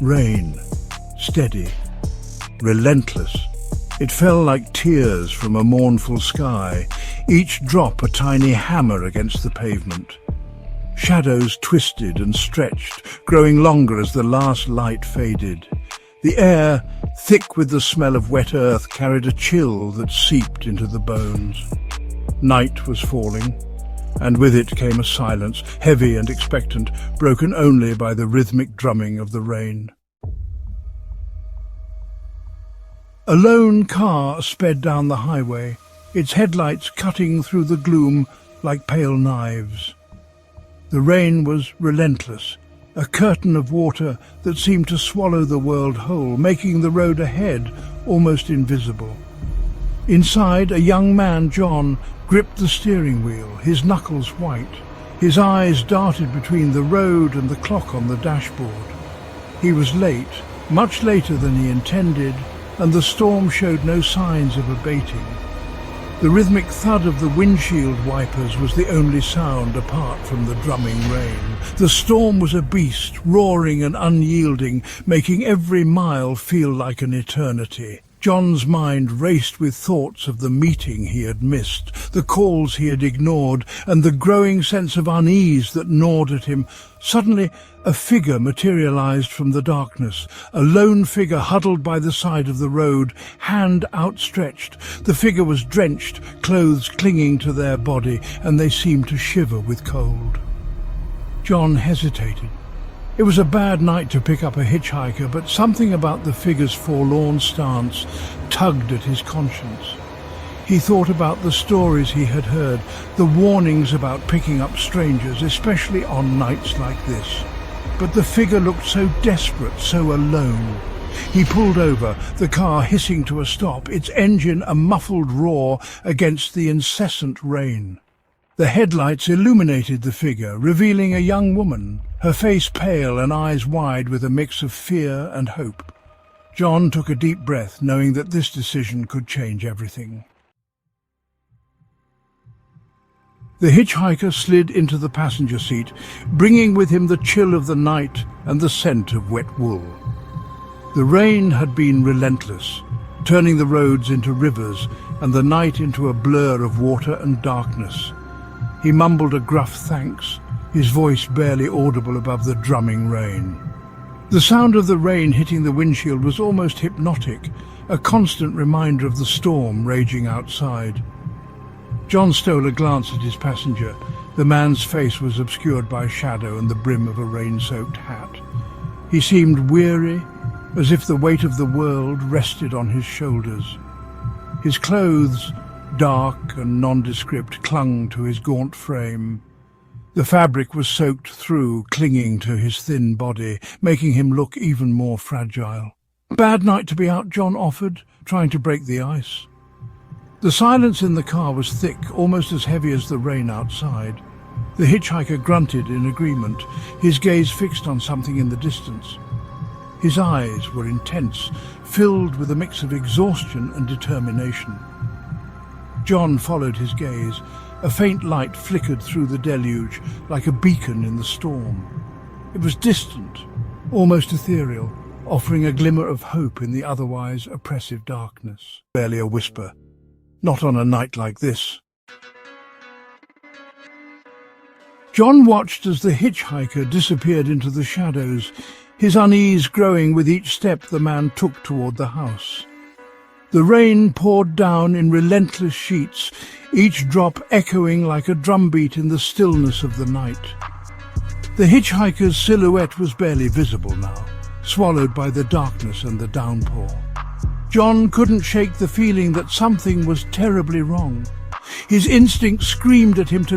Rain, steady, relentless. It fell like tears from a mournful sky, each drop a tiny hammer against the pavement. Shadows twisted and stretched, growing longer as the last light faded. The air, thick with the smell of wet earth, carried a chill that seeped into the bones. Night was falling, and with it came a silence, heavy and expectant, broken only by the rhythmic drumming of the rain. A lone car sped down the highway, its headlights cutting through the gloom like pale knives. The rain was relentless, a curtain of water that seemed to swallow the world whole, making the road ahead almost invisible. Inside, a young man, John, gripped the steering wheel, his knuckles white. His eyes darted between the road and the clock on the dashboard. He was late, much later than he intended, and the storm showed no signs of abating. The rhythmic thud of the windshield wipers was the only sound apart from the drumming rain. The storm was a beast, roaring and unyielding, making every mile feel like an eternity. John's mind raced with thoughts of the meeting he had missed, the calls he had ignored, and the growing sense of unease that gnawed at him. Suddenly, a figure materialized from the darkness, a lone figure huddled by the side of the road, hand outstretched. The figure was drenched, clothes clinging to their body, and they seemed to shiver with cold. John hesitated. It was a bad night to pick up a hitchhiker, but something about the figure's forlorn stance tugged at his conscience. He thought about the stories he had heard, the warnings about picking up strangers, especially on nights like this. But the figure looked so desperate, so alone. He pulled over, the car hissing to a stop, its engine a muffled roar against the incessant rain. The headlights illuminated the figure, revealing a young woman, her face pale and eyes wide with a mix of fear and hope. John took a deep breath, knowing that this decision could change everything. The hitchhiker slid into the passenger seat, bringing with him the chill of the night and the scent of wet wool. The rain had been relentless, turning the roads into rivers and the night into a blur of water and darkness. He mumbled a gruff thanks, his voice barely audible above the drumming rain. The sound of the rain hitting the windshield was almost hypnotic, a constant reminder of the storm raging outside. John stole a glance at his passenger. The man's face was obscured by shadow and the brim of a rain-soaked hat. He seemed weary, as if the weight of the world rested on his shoulders. His clothes, dark and nondescript, clung to his gaunt frame. The fabric was soaked through, clinging to his thin body, making him look even more fragile. "Bad night to be out," John offered, trying to break the ice. The silence in the car was thick, almost as heavy as the rain outside. The hitchhiker grunted in agreement, his gaze fixed on something in the distance. His eyes were intense, filled with a mix of exhaustion and determination. John followed his gaze. A faint light flickered through the deluge, like a beacon in the storm. It was distant, almost ethereal, offering a glimmer of hope in the otherwise oppressive darkness. Barely a whisper. Not on a night like this. John watched as the hitchhiker disappeared into the shadows, his unease growing with each step the man took toward the house. The rain poured down in relentless sheets, each drop echoing like a drumbeat in the stillness of the night. The hitchhiker's silhouette was barely visible now, swallowed by the darkness and the downpour. John couldn't shake the feeling that something was terribly wrong. His instinct screamed at him to